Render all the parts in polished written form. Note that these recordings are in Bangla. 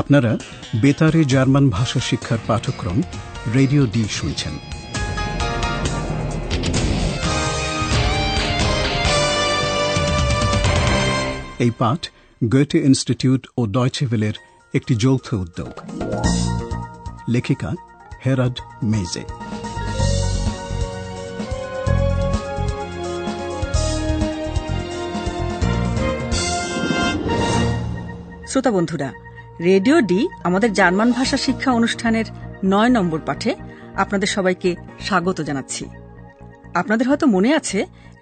আপনারা বেতারে জার্মান ভাষা শিক্ষার পাঠক্রম রেডিও ডি শুনছেন। এই পাঠ গোয়েটে ইনস্টিটিউট ও ডয়চে ভেলের একটি যৌথ উদ্যোগ। লেখিকা হেরাড মেজে। শ্রোতা বন্ধুরা, রেডিও ডি আমাদের জার্মান ভাষা শিক্ষা অনুষ্ঠানের ৯ নম্বর পাঠে আপনাদের সবাইকে স্বাগত জানাচ্ছি। আপনাদের হয়তো মনে আছে,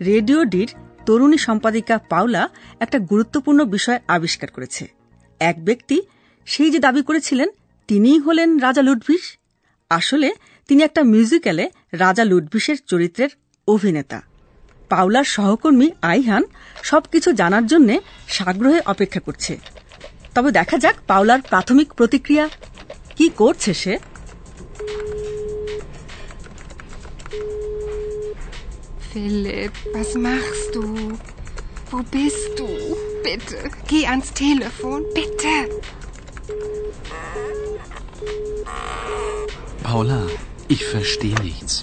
রেডিও ডির তরুণী সম্পাদিকা পাওলা একটা গুরুত্বপূর্ণ বিষয় আবিষ্কার করেছে। এক ব্যক্তি সেই যে দাবি করেছিলেন তিনিই হলেন রাজা লুডভিস। আসলে তিনি একটা মিউজিক্যালে রাজা লুডভিসের চরিত্রের অভিনেতা। পাওলার সহকর্মী আইহান সবকিছু জানার জন্য সাগ্রহে অপেক্ষা করছে। তবে দেখা যাক পাওলার প্রাথমিক প্রতিক্রিয়া কি করছে সে। Philipp, was machst du? Wo bist du? Bitte, geh ans Telefon, bitte. Paula, ich verstehe nichts.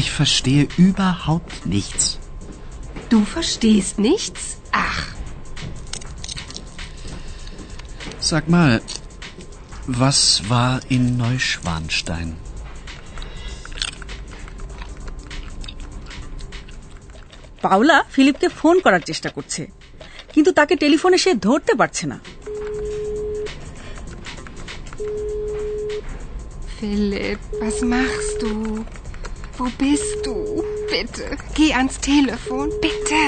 Ich verstehe überhaupt nichts. Du verstehst nichts? Ach. Sag mal, was war in Neuschwanstein? Paula ফিলিপকে ফোন করার চেষ্টা করছে, কিন্তু তাকে টেলিফোনে সে ধরতে পারছে না। Philipp, was machst du? Wo bist du? Bitte, geh ans Telefon, bitte.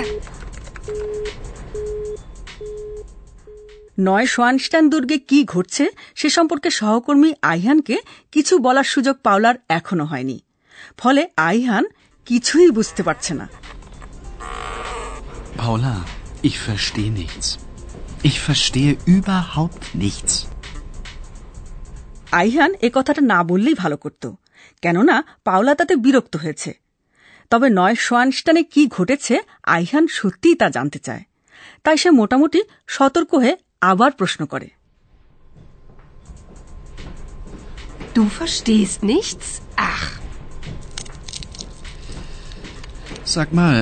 নয়শোয়ানস্টাইন দুর্গে কি ঘটছে সে সম্পর্কে সহকর্মী আইহানকে কিছু বলার সুযোগ পাওলার এখনো হয়নি। ফলে আইহান কিছুই বুঝতে পারছে না। Paula, ich verstehe nichts. Ich verstehe überhaupt nichts. Ayhan এ কথাটা না বললেই ভালো করত, কেননা পাওলা তাতে বিরক্ত হয়েছে। তবে নয়শোয়ানস্টাইনে কি ঘটেছে আইহান সত্যিই তা জানতে চায়। তাই সে মোটামুটি সতর্ক হয়ে আবার প্রশ্ন করে। Du verstehst nichts? Ach. Sag mal,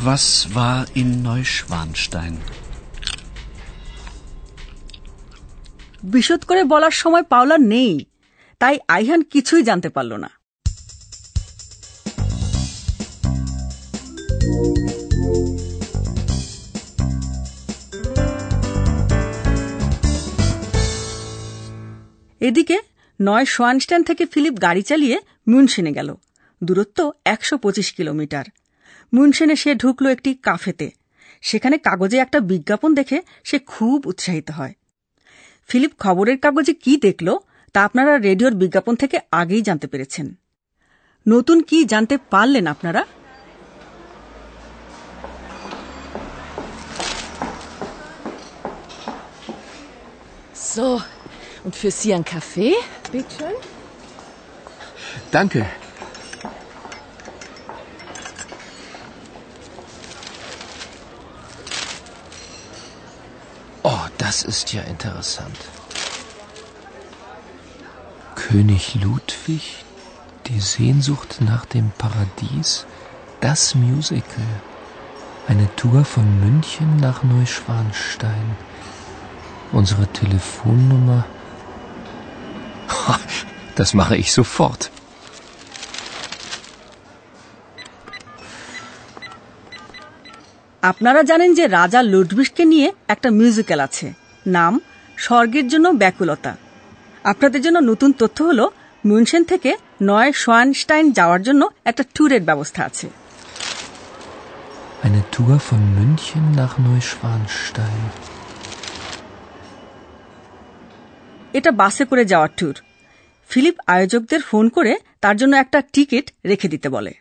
was war in Neuschwanstein? বিশদ করে বলার সময় পাওলা নেই, তাই আইহান কিছুই জানতে পারল না। এদিকে নয়শোয়ানস্টাইন থেকে ফিলিপ গাড়ি চালিয়ে মিউনশেনে গেল। দূরত্ব ১২৫ কিলোমিটার। মিউনশেনে সে ঢুকল একটি কাফেতে। সেখানে কাগজে একটা বিজ্ঞাপন দেখে সে খুব উৎসাহিত হয়। ফিলিপ খবরের কাগজে কি দেখল তা আপনারা রেডিওর বিজ্ঞাপন থেকে আগেই জানতে পেরেছেন। নতুন কি জানতে পারলেন আপনারা? So, und für Sie ein Kaffee? Bitte schön. Danke. Oh, das ist ja interessant. König Ludwig, die Sehnsucht nach dem Paradies, das Musical. Eine Tour von München nach Neuschwanstein. Unsere Telefonnummer. Das mache ich sofort. আপনারা জানেন যে রাজা লুডভিসকে নিয়ে একটা মিউজিক্যাল আছে, নাম স্বর্গের জন্য ব্যাকুলতা। আপনাদের জন্য নতুন তথ্য হলো মিউনশেন থেকে নয়শোয়ানস্টাইন যাওয়ার জন্য একটা ট্যুরের ব্যবস্থা আছে। Eine Tour von München nach Neuschwanstein. এটা বাসে করে যাওয়ার ট্যুর। ফিলিপ আয়োজকদের ফোন করে তার জন্য একটা টিকিট রেখে দিতে বলে।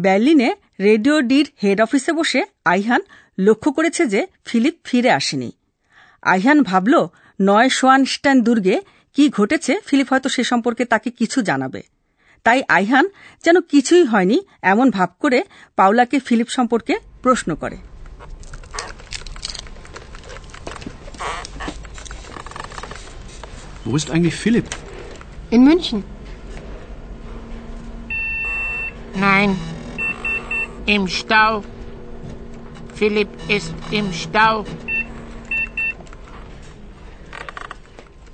বার্লিনে রেডিও ডির হেড অফিসে বসে আইহান লক্ষ্য করেছে যে ফিলিপ ফিরে আসেনি। আইহান ভাবল নয়শোয়ানস্টাইন দুর্গে কি ঘটেছে ফিলিপ হয়তো সে সম্পর্কে তাকে কিছু জানাবে। তাই আইহান যেন কিছুই হয়নি এমন ভাব করে পাওলাকে ফিলিপ সম্পর্কে প্রশ্ন করে। Wo ist eigentlich Philipp? In München. Nein, im Stau. Philipp ist im Stau.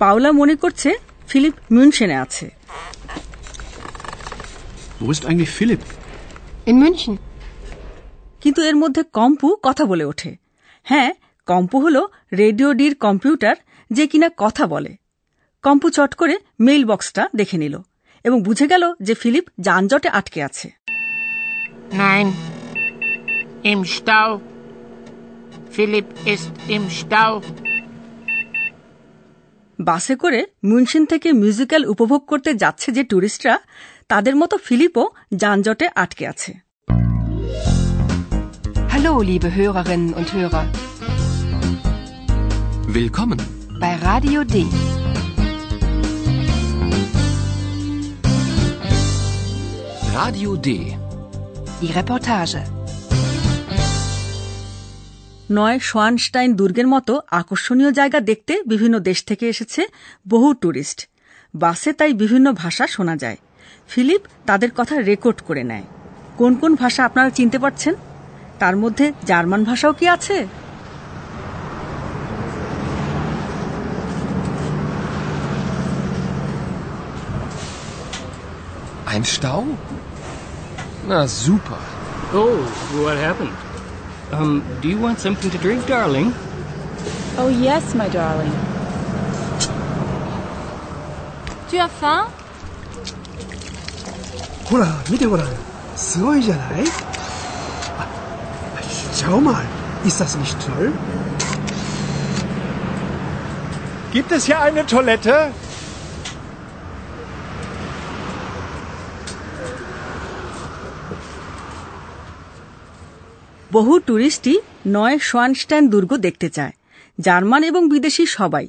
Paula মনে করছে ফিলিপ মিউনশেনে আছে। Wo ist eigentlich Philipp? In München. কিন্তু এর মধ্যে কম্পু কথা বলে ওঠে। হ্যাঁ, কম্পু হলো রেডিও ডির কম্পিউটার যে কিনা কথা বলে। কম্পু চট করে মেইল বক্সটা দেখে নিল এবং বুঝে গেল যে ফিলিপ যানজটে আটকে আছে। Nein, im Stau. Philipp ist im Stau. বাসে করে মিউনশেন থেকে মিউজিক্যাল উপভোগ করতে যাচ্ছে যে টুরিস্টরা, তাদের মতো ফিলিপও যানজটে আটকে আছে। Hallo, liebe Hörerinnen und Hörer. Willkommen Bei Radio D. Radio D. Die Reportage. নয় সোয়ানস্টাইন দুর্গের মতো আকর্ষণীয় জায়গা দেখতে বিভিন্ন দেশ থেকে এসেছে বহু টুরিস্ট। বাসে তাই বিভিন্ন ভাষা শোনা যায়। ফিলিপ তাদের কথা রেকর্ড করে নেয়। কোন কোন ভাষা আপনারা চিনতে পারছেন? তার মধ্যে জার্মান ভাষাও কি আছে? Ein Stau? Na super. Oh, what happened? Do you want something to drink, darling? Oh yes, my darling. Tu as faim? ほら見てごらん、すごいじゃない。Schau mal, ist das nicht toll? Gibt es hier eine Toilette? বহু টুরিস্টই নয় সোয়ানস্টাইন দুর্গ দেখতে চায়, জার্মান এবং বিদেশি সবাই।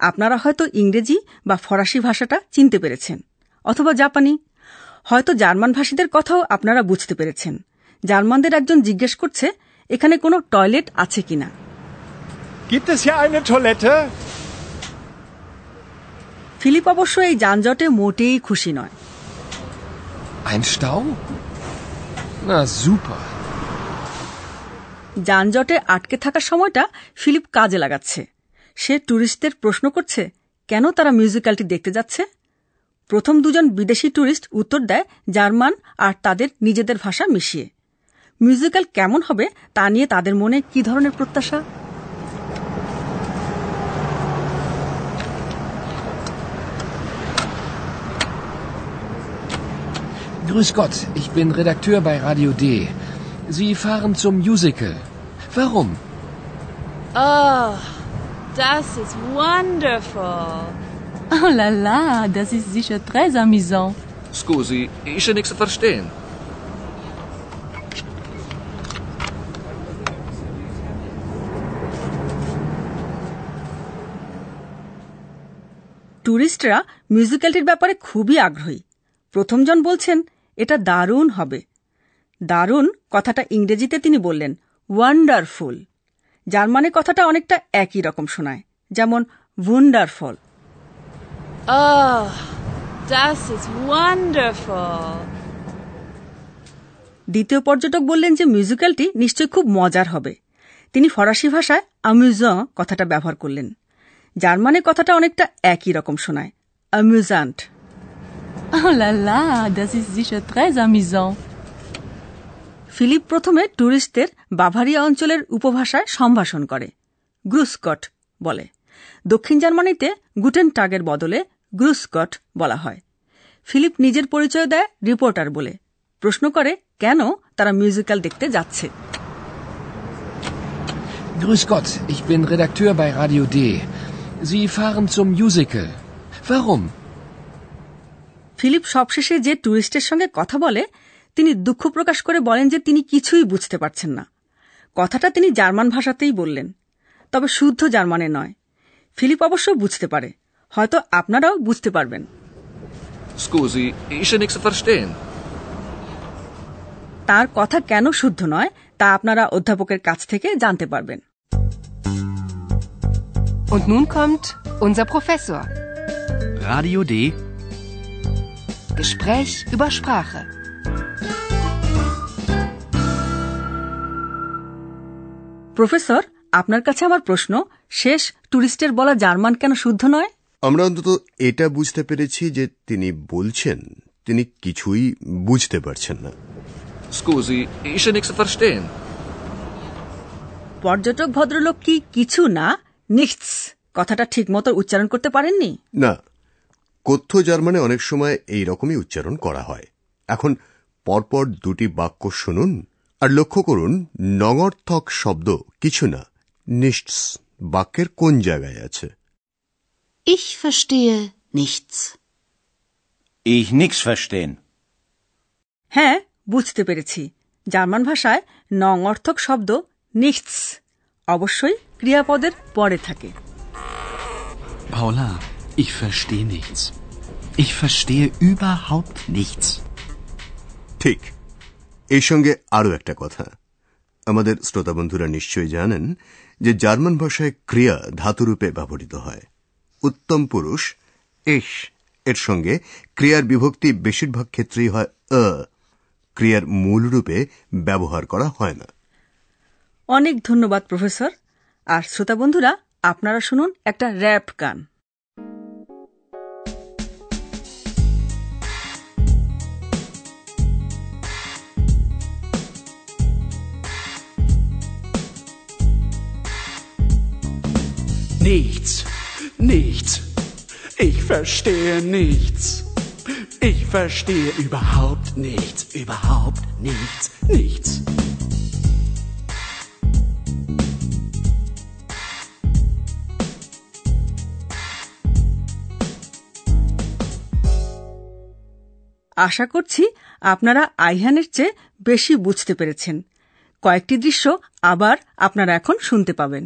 আপনারা হয়তো ইংরেজি বা ফরাসি ভাষাটা চিনতে পেরেছেন, অথবা জাপানি। হয়তো জার্মান ভাষীদের কথাও আপনারা বুঝতে পেরেছেন। জার্মানদের একজন জিজ্ঞেস করছে এখানে কোনো টয়লেট আছে কিনা। Gibt es hier eine Toilette? Philip অবশ্য এই যানজটে মোটেই খুশি নয়। Ein Stau? Na super. যানজটে আটকে থাকার সময়টা ফিলিপ কাজে লাগাচ্ছে। সে টুরিস্টদের প্রশ্ন করছে কেন তারা মিউজিক্যালটি দেখতে যাচ্ছে। প্রথম দুজন বিদেশি টুরিস্ট উত্তর দেয় জার্মান আর তাদের নিজেদের ভাষা মিশিয়ে। মিউজিক্যাল কেমন হবে তা নিয়ে তাদের মনে কি ধরনের প্রত্যাশা? Grüß Gott, ich bin Redakteur bei Radio D. Sie fahren zum Musical. Warum? Oh, das ist wonderful. Oh la la, das ist sicher très amusant. Scusi, ich kann nichts verstehen. টুরিস্টরা মিউজিক্যালটির ব্যাপারে খুবই আগ্রহী। প্রথমজন বলছেন এটা দারুণ হবে। দারুণ কথাটা ইংরেজিতে তিনি বললেন ওয়ান্ডারফুল। জার্মানে কথাটা অনেকটা একই রকম শোনায়, যেমন wonderful. Oh, das ist wonderful. দ্বিতীয় পর্যটক বললেন যে মিউজিক্যালটি নিশ্চয়ই খুব মজার হবে। তিনি ফরাসি ভাষায় অ্যামিউজাঁ কথাটা ব্যবহার করলেন। জার্মানে কথাটা অনেকটা একই রকম শোনায়, অ্যামিউজান্ট। Oh la la, das ist sicher très amusant. Philip প্রথমে টুরিস্টদের বাভারিয়া অঞ্চলের উপভাষায় সম্ভাষণ করে, গ্রুসকট বলে। দক্ষিণ জার্মানিতে গুটেন টাগের বদলে গ্রুসকট বলা হয়। ফিলিপ নিজের পরিচয় দেয় রিপোর্টার বলে, প্রশ্ন করে কেন তারা মিউজিক্যাল দেখতে যাচ্ছে। Grüß Gott, ich bin Redakteur bei Radio D. Sie fahren zum Musical. Warum? Philip সবশেষে যে টুরিস্টের সঙ্গে কথা বলে তিনি দুঃখ প্রকাশ করে বলেন যে তিনি কিছুই বুঝতে পারছেন না। কথাটা তিনি জার্মান ভাষাতেই বললেন, তবে শুদ্ধ জার্মানে নয়। ফিলিপ অবশ্য বুঝতে পারে, হয়তো আপনারাও বুঝতে পারবেন। Scusi, ist ja nichts zu verstehen. তার কথা কেন শুদ্ধ নয় তা আপনারা অধ্যাপকের কাছ থেকে জানতে পারবেন। Und nun kommt unser Professor. Radio D. Gespräch über Sprache. Professor, আপনার কাছে আমার প্রশ্ন, শেষ টুরিস্টের বলা জার্মান কেন শুদ্ধ নয়? আমরা অন্তত এটা বুঝতে পেরেছি যে তিনি বলছেন তিনি কিছুই বুঝতে পারছেন না। Scusi, ist ja nichts zu verstehen. পর্যটক ভদ্রলোক কি কিছু না, নিchts কথাটা ঠিক মতো উচ্চারণ করতে পারেননি? না, কথ্য জার্মানে অনেক সময় এই রকমই উচ্চারণ করা হয়। এখন পরপর দুটি বাক্য শুনুন আর লক্ষ্য করুন নঙর্থক শব্দ কিছু না, nichts বাক্যের কোন জায়গায় আছে। Ich verstehe nichts. Ich nichts verstehen. হ্যাঁ, বুঝতে পেরেছি। জার্মান ভাষায় নঙর্থক শব্দ nichts অবশ্যই ক্রিয়াপদের পরে থাকে। Paula, ich verstehe nichts. Ich verstehe überhaupt nichts. ঠিক। এই সঙ্গে আরও একটা কথা, আমাদের শ্রোতা বন্ধুরা নিশ্চয়ই জানেন যে জার্মান ভাষায় ক্রিয়া ধাতুরূপে ব্যবহৃত হয়। উত্তম পুরুষ ich এর সঙ্গে ক্রিয়ার বিভক্তি বেশিরভাগ ক্ষেত্রেই হয় ক্রিয়ার মূল রূপে ব্যবহার করা হয় না। অনেক ধন্যবাদ প্রফেসর। আর শ্রোতা বন্ধুরা, আপনারা শুনুন একটা র‍্যাপ গান। Nichts, nichts, ich verstehe nichts. Ich verstehe überhaupt nichts, überhaupt nichts, nichts. আশা করছি আপনারা আইহানের চেয়ে বেশি বুঝতে পেরেছেন। কয়েকটি দৃশ্য আবার আপনারা এখন শুনতে পাবেন।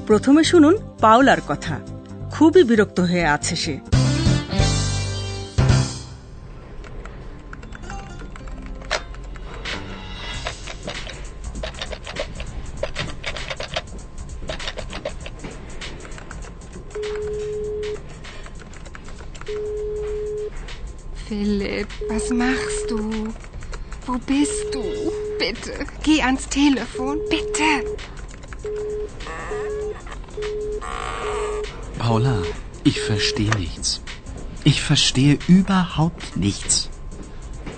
প্রথমে শুনুন পাওলার কথা। খুবই বিরক্ত হয়ে আছে সে। Philipp, was machst du? Wo bist du? Bitte, geh ans Telefon, bitte. Paula, ich verstehe nichts. Ich verstehe überhaupt nichts.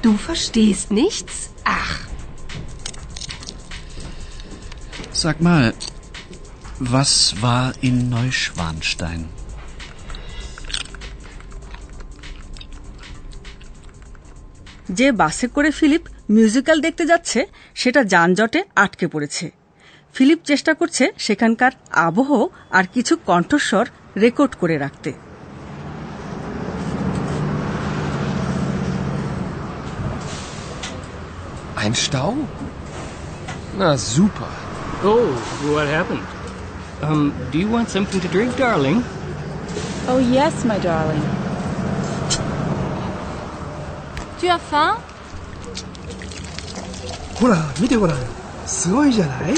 Du verstehst nichts? Ach. Sag mal, was war in Neuschwanstein? যে বাসে করে ফিলিপ মিউজিক্যাল দেখতে যাচ্ছে সেটা যানজটে আটকে পড়েছে। ফিলিপ চেষ্টা করছে সেখানকার আবহ আর কিছু কণ্ঠস্বর রেকর্ড করে রাখতে। Ein Stau? Na super. Oh, what happened? Do you want something to drink, darling? Oh yes, my darling. Tu as faim? ほら見てごらん、すごいじゃない。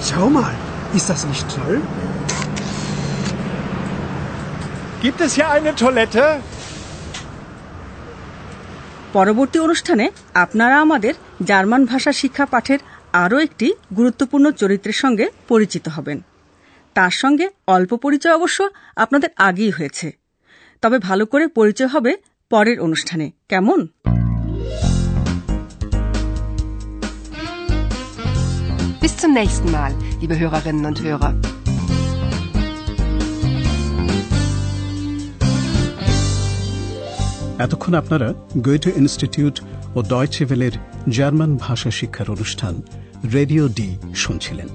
Schau mal, ist das nicht toll? Gibt es hier eine Toilette? পরবর্তী অনুষ্ঠানে আপনারা আমাদের জার্মান ভাষা শিক্ষা পাঠের আরও একটি গুরুত্বপূর্ণ চরিত্রের সঙ্গে পরিচিত হবেন। তার সঙ্গে অল্প পরিচয় অবশ্য আপনাদের আগেই হয়েছে, তবে ভালো করে পরিচয় হবে পরের অনুষ্ঠানে, কেমন? Bis zum nächsten Mal, liebe Hörerinnen und Hörer. এতক্ষণ আপনারা গোয়েটে ইনস্টিটিউট ও ডয়চে ভেলের জার্মান ভাষা শিক্ষার অনুষ্ঠান রেডিও ডি শুনছিলেন।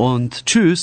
Und tschüss.